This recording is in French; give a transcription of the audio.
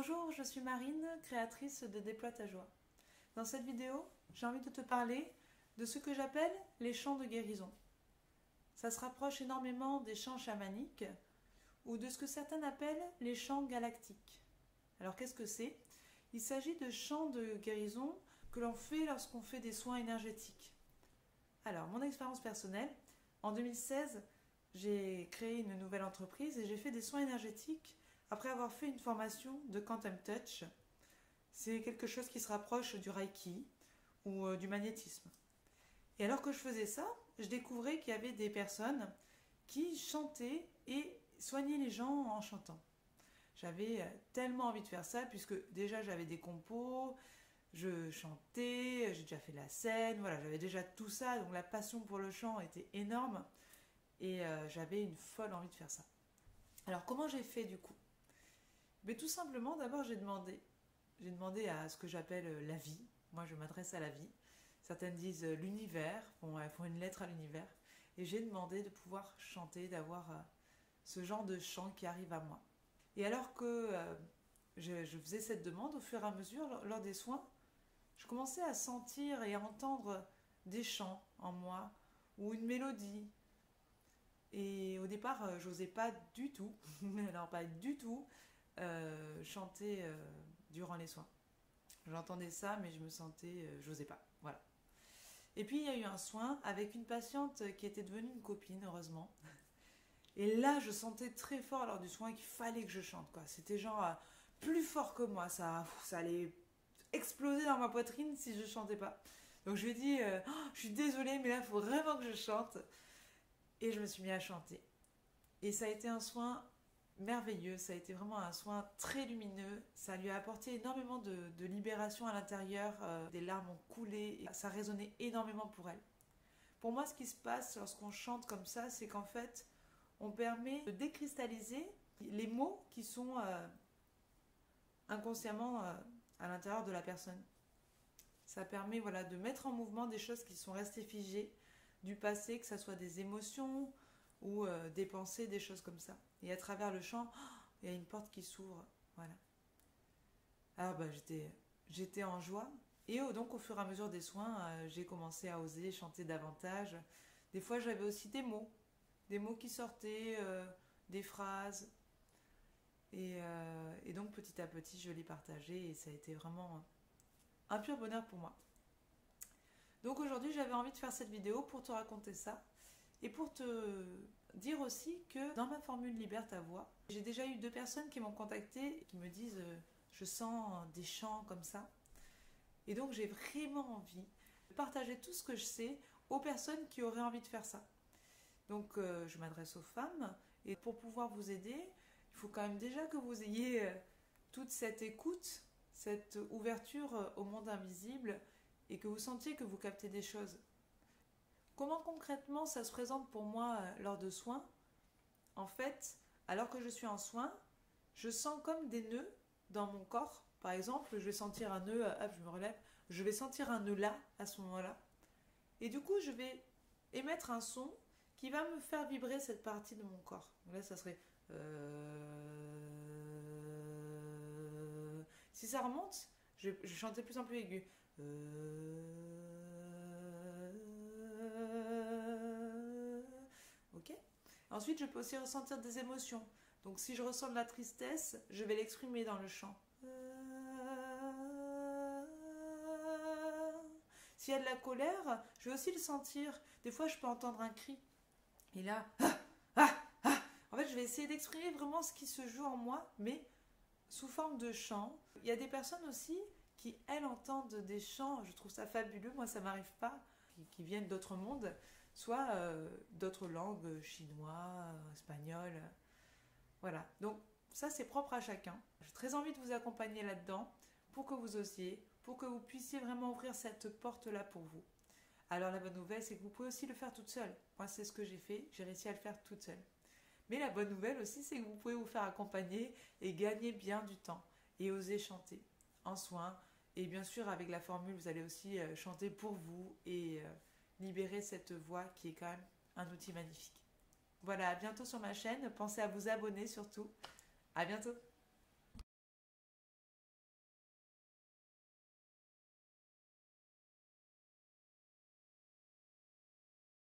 Bonjour, je suis Marine, créatrice de Déploie ta joie. Dans cette vidéo, j'ai envie de te parler de ce que j'appelle les chants de guérison. Ça se rapproche énormément des chants chamaniques ou de ce que certains appellent les chants galactiques. Alors qu'est-ce que c'est? Il s'agit de chants de guérison que l'on fait lorsqu'on fait des soins énergétiques. Alors, mon expérience personnelle, en 2016, j'ai créé une nouvelle entreprise et j'ai fait des soins énergétiques après avoir fait une formation de Quantum Touch. C'est quelque chose qui se rapproche du Reiki ou du magnétisme. Et alors que je faisais ça, je découvrais qu'il y avait des personnes qui chantaient et soignaient les gens en chantant. J'avais tellement envie de faire ça puisque déjà j'avais des compos, je chantais, j'ai déjà fait la scène, voilà, j'avais déjà tout ça, donc la passion pour le chant était énorme et j'avais une folle envie de faire ça. Alors comment j'ai fait du coup? Mais tout simplement, d'abord j'ai demandé à ce que j'appelle la vie. Moi je m'adresse à la vie. Certaines disent l'univers, bon, elles font une lettre à l'univers. Et j'ai demandé de pouvoir chanter, d'avoir ce genre de chant qui arrive à moi. Et alors que je faisais cette demande, au fur et à mesure, lors des soins, je commençais à sentir et à entendre des chants en moi, ou une mélodie. Et au départ, j'osais pas du tout, alors pas du tout, chanter durant les soins. J'entendais ça, mais je me sentais, j'osais pas, voilà. Et puis il y a eu un soin avec une patiente qui était devenue une copine, heureusement. Et là, je sentais très fort lors du soin qu'il fallait que je chante, quoi. C'était genre plus fort que moi, ça allait exploser dans ma poitrine si je chantais pas. Donc je lui ai dit, oh, je suis désolée, mais là, il faut vraiment que je chante. Et je me suis mis à chanter. Et ça a été un soin merveilleux, ça a été vraiment un soin très lumineux, ça lui a apporté énormément de libération à l'intérieur, des larmes ont coulé, et ça résonnait énormément pour elle. Pour moi, ce qui se passe lorsqu'on chante comme ça, c'est qu'en fait, on permet de décristalliser les mots qui sont inconsciemment à l'intérieur de la personne. Ça permet de mettre en mouvement des choses qui sont restées figées du passé, que ce soit des émotions ou des pensées, des choses comme ça. Et à travers le chant, il y a une porte qui s'ouvre. Voilà. Alors j'étais en joie. Et donc au fur et à mesure des soins, j'ai commencé à oser chanter davantage. Des fois j'avais aussi des mots qui sortaient, des phrases. Et donc petit à petit je les partageais et ça a été vraiment un pur bonheur pour moi. Donc aujourd'hui j'avais envie de faire cette vidéo pour te raconter ça. Et pour te dire aussi que dans ma formule Libère ta voix, j'ai déjà eu 2 personnes qui m'ont contactée et qui me disent je sens des chants comme ça. Et donc j'ai vraiment envie de partager tout ce que je sais aux personnes qui auraient envie de faire ça. Donc je m'adresse aux femmes et pour pouvoir vous aider, il faut quand même déjà que vous ayez toute cette écoute, cette ouverture au monde invisible et que vous sentiez que vous captez des choses. Comment concrètement ça se présente pour moi lors de soins? En fait, alors que je suis en soins, je sens comme des nœuds dans mon corps. Par exemple, je vais sentir un nœud, hop, je me relève, je vais sentir un nœud là, à ce moment-là. Et du coup, je vais émettre un son qui va me faire vibrer cette partie de mon corps. Donc là, ça serait... Si ça remonte, je chantais de plus en plus aigu. Ok. Ensuite, je peux aussi ressentir des émotions. Donc, si je ressens de la tristesse, je vais l'exprimer dans le chant. S'il y a de la colère, je vais aussi le sentir. Des fois, je peux entendre un cri. Et là, en fait, je vais essayer d'exprimer vraiment ce qui se joue en moi, mais sous forme de chant. Il y a des personnes aussi qui, elles, entendent des chants. Je trouve ça fabuleux. Moi, ça m'arrive pas. Qui viennent d'autres mondes, soit d'autres langues, chinois, espagnol. Voilà. Donc, ça, c'est propre à chacun. J'ai très envie de vous accompagner là-dedans pour que vous osiez, pour que vous puissiez vraiment ouvrir cette porte-là pour vous. Alors, la bonne nouvelle, c'est que vous pouvez aussi le faire toute seule. Moi, c'est ce que j'ai fait. J'ai réussi à le faire toute seule. Mais la bonne nouvelle aussi, c'est que vous pouvez vous faire accompagner et gagner bien du temps et oser chanter en soins. Et bien sûr, avec la formule, vous allez aussi chanter pour vous et libérer cette voix qui est quand même un outil magnifique. Voilà, à bientôt sur ma chaîne. Pensez à vous abonner surtout. À bientôt.